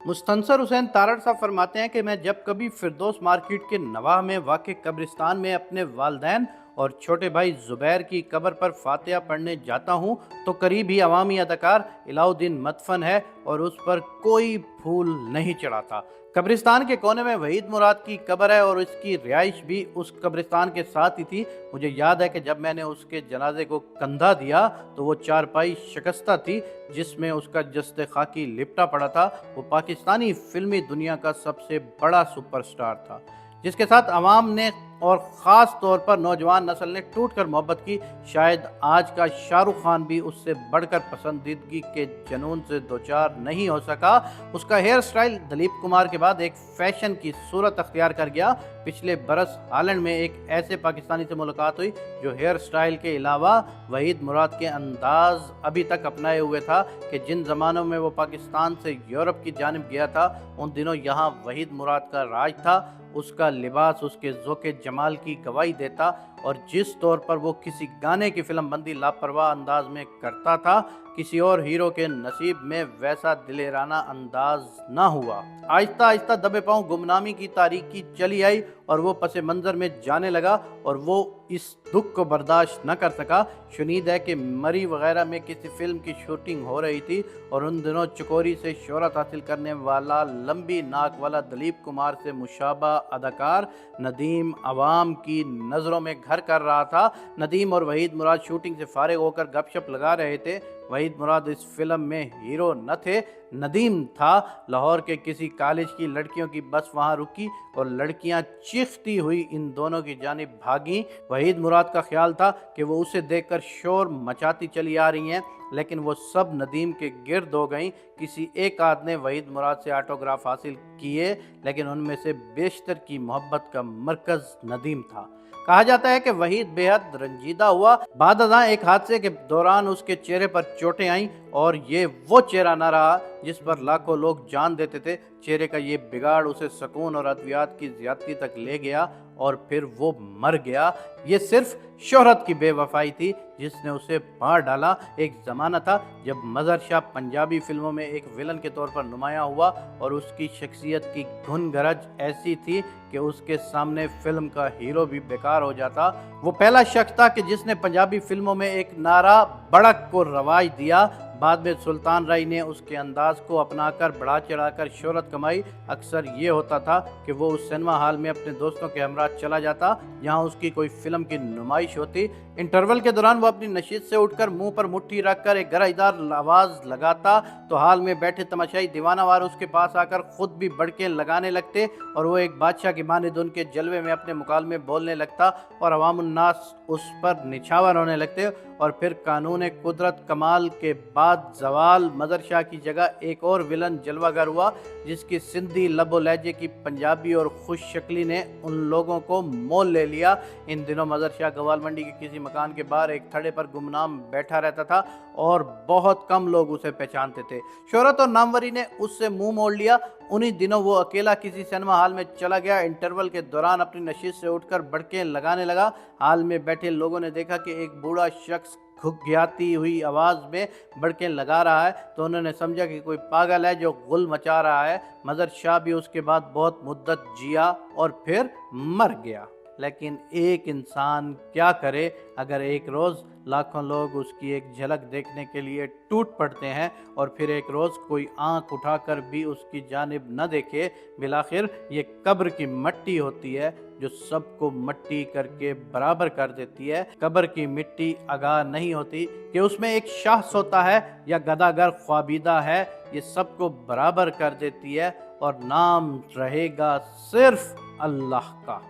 मुस्तनसर हुसैन तारड़ साहब फरमाते हैं कि मैं जब कभी फिरदौस मार्केट के नवाह में वाक़ कब्रिस्तान में अपने वालदैन और छोटे भाई ज़ुबैर की कब्र पर फातिहा पढ़ने जाता हूँ तो करीब ही अवामी अदाकार इलाउद्दीन मदफन है और उस पर कोई फूल नहीं चढ़ाता। कब्रिस्तान के कोने में वहीद मुराद की कब्र है और उसकी रिहाइश भी उस कब्रिस्तान के साथ ही थी। मुझे याद है कि जब मैंने उसके जनाजे को कंधा दिया तो वो चारपाई शिकस्ता थी जिसमें उसका जस्द खाकी लिपटा पड़ा था। वो पाकिस्तानी फिल्मी दुनिया का सबसे बड़ा सुपरस्टार था जिसके साथ अवाम ने और ख़ास तौर पर नौजवान नस्ल ने टूट कर मोहब्बत की। शायद आज का शाहरुख खान भी उससे बढ़कर पसंदीदगी के जनून से दोचार नहीं हो सका। उसका हेयर स्टाइल दिलीप कुमार के बाद एक फैशन की सूरत अख्तियार कर गया। पिछले बरस हालैंड में एक ऐसे पाकिस्तानी से मुलाकात हुई जो हेयर स्टाइल के अलावा वहीद मुराद के अंदाज अभी तक अपनाए हुए था कि जिन ज़मानों में वो पाकिस्तान से यूरोप की जानिब गया था उन दिनों यहाँ वहीद मुराद का राज था। उसका लिबास उसके ज़ौक़े जमाल की गवाही देता और जिस तौर पर वो किसी गाने की फिल्म बंदी लापरवाह अंदाज में करता था किसी और हीरो के नसीब में वैसा दिलेराना अंदाज ना हुआ। आहिस्ता आहिस्ता दबे पांव गुमनामी की तारीकी चली आई और वो पसे मंज़र में जाने लगा और वो इस दुख को बर्दाश्त न कर सका। शुनीद है कि मरी वगैरह में किसी फिल्म की शूटिंग हो रही थी और उन दिनों चकोरी से शोहरत हासिल करने वाला लंबी नाक वाला दिलीप कुमार से मुशाबा अदाकार नदीम अवाम की नज़रों में घर कर रहा था। नदीम और वहीद मुराद शूटिंग से फारिग होकर गपशप लगा रहे थे। वहीद मुराद इस फिल्म में हीरो न थे, नदीम था। लाहौर के किसी कॉलेज की लड़कियों की बस वहां रुकी और लड़कियां चीखती हुई इन दोनों की जानिब भागीं। वहीद मुराद का ख्याल था कि वो उसे देखकर शोर मचाती चली आ रही हैं, लेकिन वो सब नदीम के गिर्द हो गईं। किसी एक आध ने वहीद मुराद से ऑटोग्राफ हासिल किए, लेकिन उनमें से बेशतर की मोहब्बत का मरकज़ नदीम था। कहा जाता है कि वहीद बेहद रंजीदा हुआ। बाद अज़ां एक हादसे के दौरान उसके चेहरे पर चोटें आईं और ये वो चेहरा न रहा जिस पर लाखों लोग जान देते थे। चेहरे का ये बिगाड़ उसे सुकून और अद्वियात की ज़्यादती तक ले गया और फिर वो मर गया। ये सिर्फ शोहरत की बेवफाई थी जिसने उसे मार डाला। एक ज़माना था जब मज़हर शाह पंजाबी फिल्मों में एक विलन के तौर पर नुमायाँ हुआ और उसकी शख्सियत की घुन गरज ऐसी थी कि उसके सामने फिल्म का हीरो भी बेकार हो जाता। वो पहला शख्स था कि जिसने पंजाबी फिल्मों में एक नारा बड़क को रवाज दिया। बाद में सुल्तान राय ने उसके अंदाज को अपनाकर बढ़ा चढ़ाकर शोहरत कमाई। अक्सर ये होता था कि वो उस सिनेमा हॉल में अपने दोस्तों के हमरा चला जाता जहां उसकी कोई फिल्म की नुमाइश होती। इंटरवल के दौरान वो अपनी नशीद से उठकर मुंह पर मुट्ठी रखकर एक गराईदार आवाज़ लगाता तो हाल में बैठे तमाशाई दीवानावार उसके पास आकर खुद भी बड़के लगाने लगते और वो एक बादशाह की मानिंद उनके जलवे में अपने मुकालमे बोलने लगता और अवामुन्नास उस पर निछावर होने लगते। और फिर कानून कुदरत कमाल के बाद जवाल मज़हर शाह की जगह एक और विलन जलवागर हुआ जिसकी सिंधी लबो लहजे की पंजाबी और खुश शक्ली ने उन लोगों को मोल ले लिया। इन दिनों मज़हर शाह गवाल मंडी के किसी मकान के बाहर एक थड़े पर गुमनाम बैठा रहता था और बहुत कम लोग उसे पहचानते थे। शोहरत और नामवरी ने उससे मुंह मोड़ लिया। उन्हीं दिनों वो अकेला किसी सिनेमा हॉल में चला गया। इंटरवल के दौरान अपनी नशीद से उठकर बड़के लगाने लगा। हॉल में बैठे लोगों ने देखा कि एक बूढ़ा शख्स घुघियाती हुई आवाज़ में बड़के लगा रहा है तो उन्होंने समझा कि कोई पागल है जो गुल मचा रहा है। मज़हर शाह भी उसके बाद बहुत मुद्दत जिया और फिर मर गया। लेकिन एक इंसान क्या करे अगर एक रोज़ लाखों लोग उसकी एक झलक देखने के लिए टूट पड़ते हैं और फिर एक रोज़ कोई आंख उठाकर भी उसकी जानिब न देखे। बिलाखिर ये कब्र की मिट्टी होती है जो सबको मट्टी करके बराबर कर देती है। कब्र की मिट्टी आगाह नहीं होती कि उसमें एक शाख्स होता है या गदागर ख्वाबीदा है। ये सबको बराबर कर देती है और नाम रहेगा सिर्फ अल्लाह का।